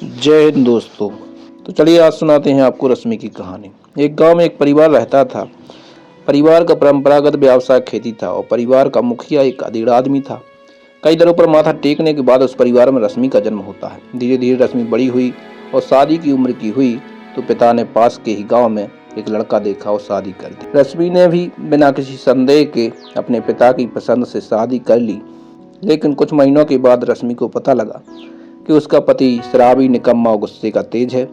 जय हिंद दोस्तों। तो चलिए आज सुनाते हैं आपको रश्मि की कहानी। एक गांव में एक परिवार रहता था। परिवार का परंपरागत व्यवसाय खेती था और परिवार का मुखिया एक अधेड़ आदमी था। कई दरों पर माथा टेकने के बाद उस परिवार में रश्मि का जन्म होता है। धीरे धीरे रश्मि बड़ी हुई और शादी की उम्र की हुई तो पिता ने पास के ही गाँव में एक लड़का देखा और शादी कर दी। रश्मि ने भी बिना किसी संदेह के अपने पिता की पसंद से शादी कर ली। लेकिन कुछ महीनों के बाद रश्मि को पता लगा कि उसका पति शराबी, निकम्मा और गुस्से का तेज है।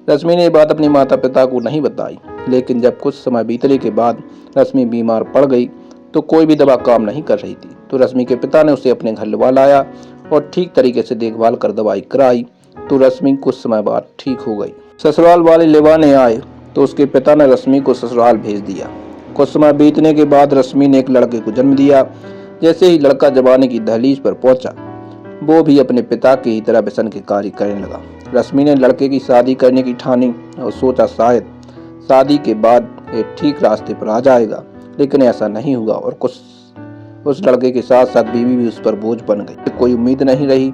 रश्मि ने बात अपने माता पिता को नहीं बताई, लेकिन जब कुछ समय बीतने के बाद रश्मि बीमार पड़ गई तो कोई भी दवा काम नहीं कर रही थी। तो रश्मि के पिता ने उसे अपने घर लवा लाया और ठीक तरीके से देखभाल कर दवाई कराई तो रश्मि कुछ समय बाद ठीक हो गई। ससुराल वाले लेवाने आए तो उसके पिता ने रश्मि को ससुराल भेज दिया। कुछ समय बीतने के बाद रश्मि ने एक लड़के को जन्म दिया। जैसे ही लड़का जवानी की दहलीज पर पहुंचा, वो भी अपने पिता की ही तरह व्यसन के कार्य करने लगा। रश्मि ने लड़के की शादी करने की ठानी और सोचा शायद शादी के बाद ये ठीक रास्ते पर आ जाएगा, लेकिन ऐसा नहीं हुआ और कुछ उस लड़के के साथ साथ बीवी भी उस पर बोझ बन गई। कोई उम्मीद नहीं रही।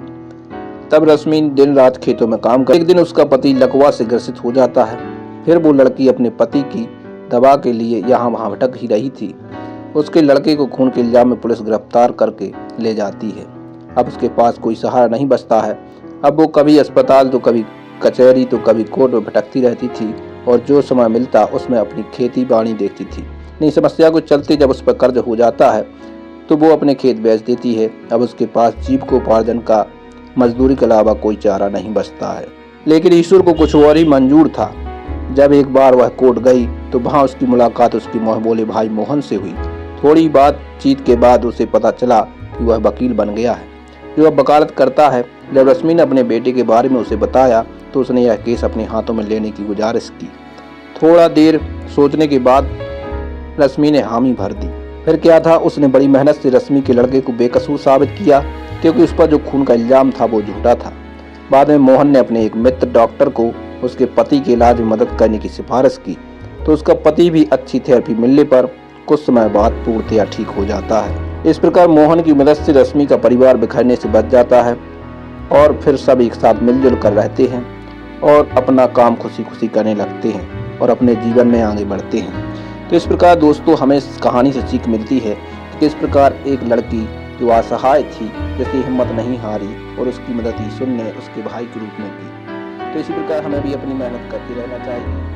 तब रश्मि दिन रात खेतों में काम कर। एक दिन उसका पति लकवा से ग्रसित हो जाता है। फिर वो लड़की अपने पति की दवा के लिए यहाँ वहाँ भटक ही रही थी। उसके लड़के को खून के इल्जाम में पुलिस गिरफ्तार करके ले जाती है। अब उसके पास कोई सहारा नहीं बचता है। अब वो कभी अस्पताल तो कभी कचहरी तो कभी कोर्ट में भटकती रहती थी और जो समय मिलता उसमें अपनी खेती बाड़ी देखती थी। इस समस्या को चलते जब उस पर कर्ज हो जाता है तो वो अपने खेत बेच देती है। अब उसके पास जीविकोपार्जन का मजदूरी के अलावा कोई चारा नहीं बचता है। लेकिन ईश्वर को कुछ और ही मंजूर था। जब एक बार वह कोर्ट गई तो वहाँ उसकी मुलाकात उसके मोह बोले भाई मोहन से हुई। थोड़ी बातचीत के बाद उसे पता चला कि वह वकील बन गया है जो अब वकालत करता है। जब रश्मि ने अपने बेटे के बारे में उसे बताया तो उसने यह केस अपने हाथों में लेने की गुजारिश की। थोड़ा देर सोचने के बाद रश्मि ने हामी भर दी। फिर क्या था, उसने बड़ी मेहनत से रश्मि के लड़के को बेकसूर साबित किया क्योंकि उस पर जो खून का इल्जाम था वो झूठा था। बाद में मोहन ने अपने एक मित्र डॉक्टर को उसके पति के इलाज में मदद करने की सिफारिश की तो उसका पति भी अच्छी थेरेपी मिलने पर कुछ समय बाद पूर्णतया ठीक हो जाता है। इस प्रकार मोहन की मदद से रश्मि का परिवार बिखरने से बच जाता है और फिर सब एक साथ मिलजुल कर रहते हैं और अपना काम खुशी खुशी करने लगते हैं और अपने जीवन में आगे बढ़ते हैं। तो इस प्रकार दोस्तों हमें इस कहानी से सीख मिलती है कि इस प्रकार एक लड़की जो असहाय थी, जैसे हिम्मत नहीं हारी और उसकी मदद ईश्वर ने उसके भाई के रूप में की। तो इसी प्रकार हमें भी अपनी मेहनत करते रहना चाहिए।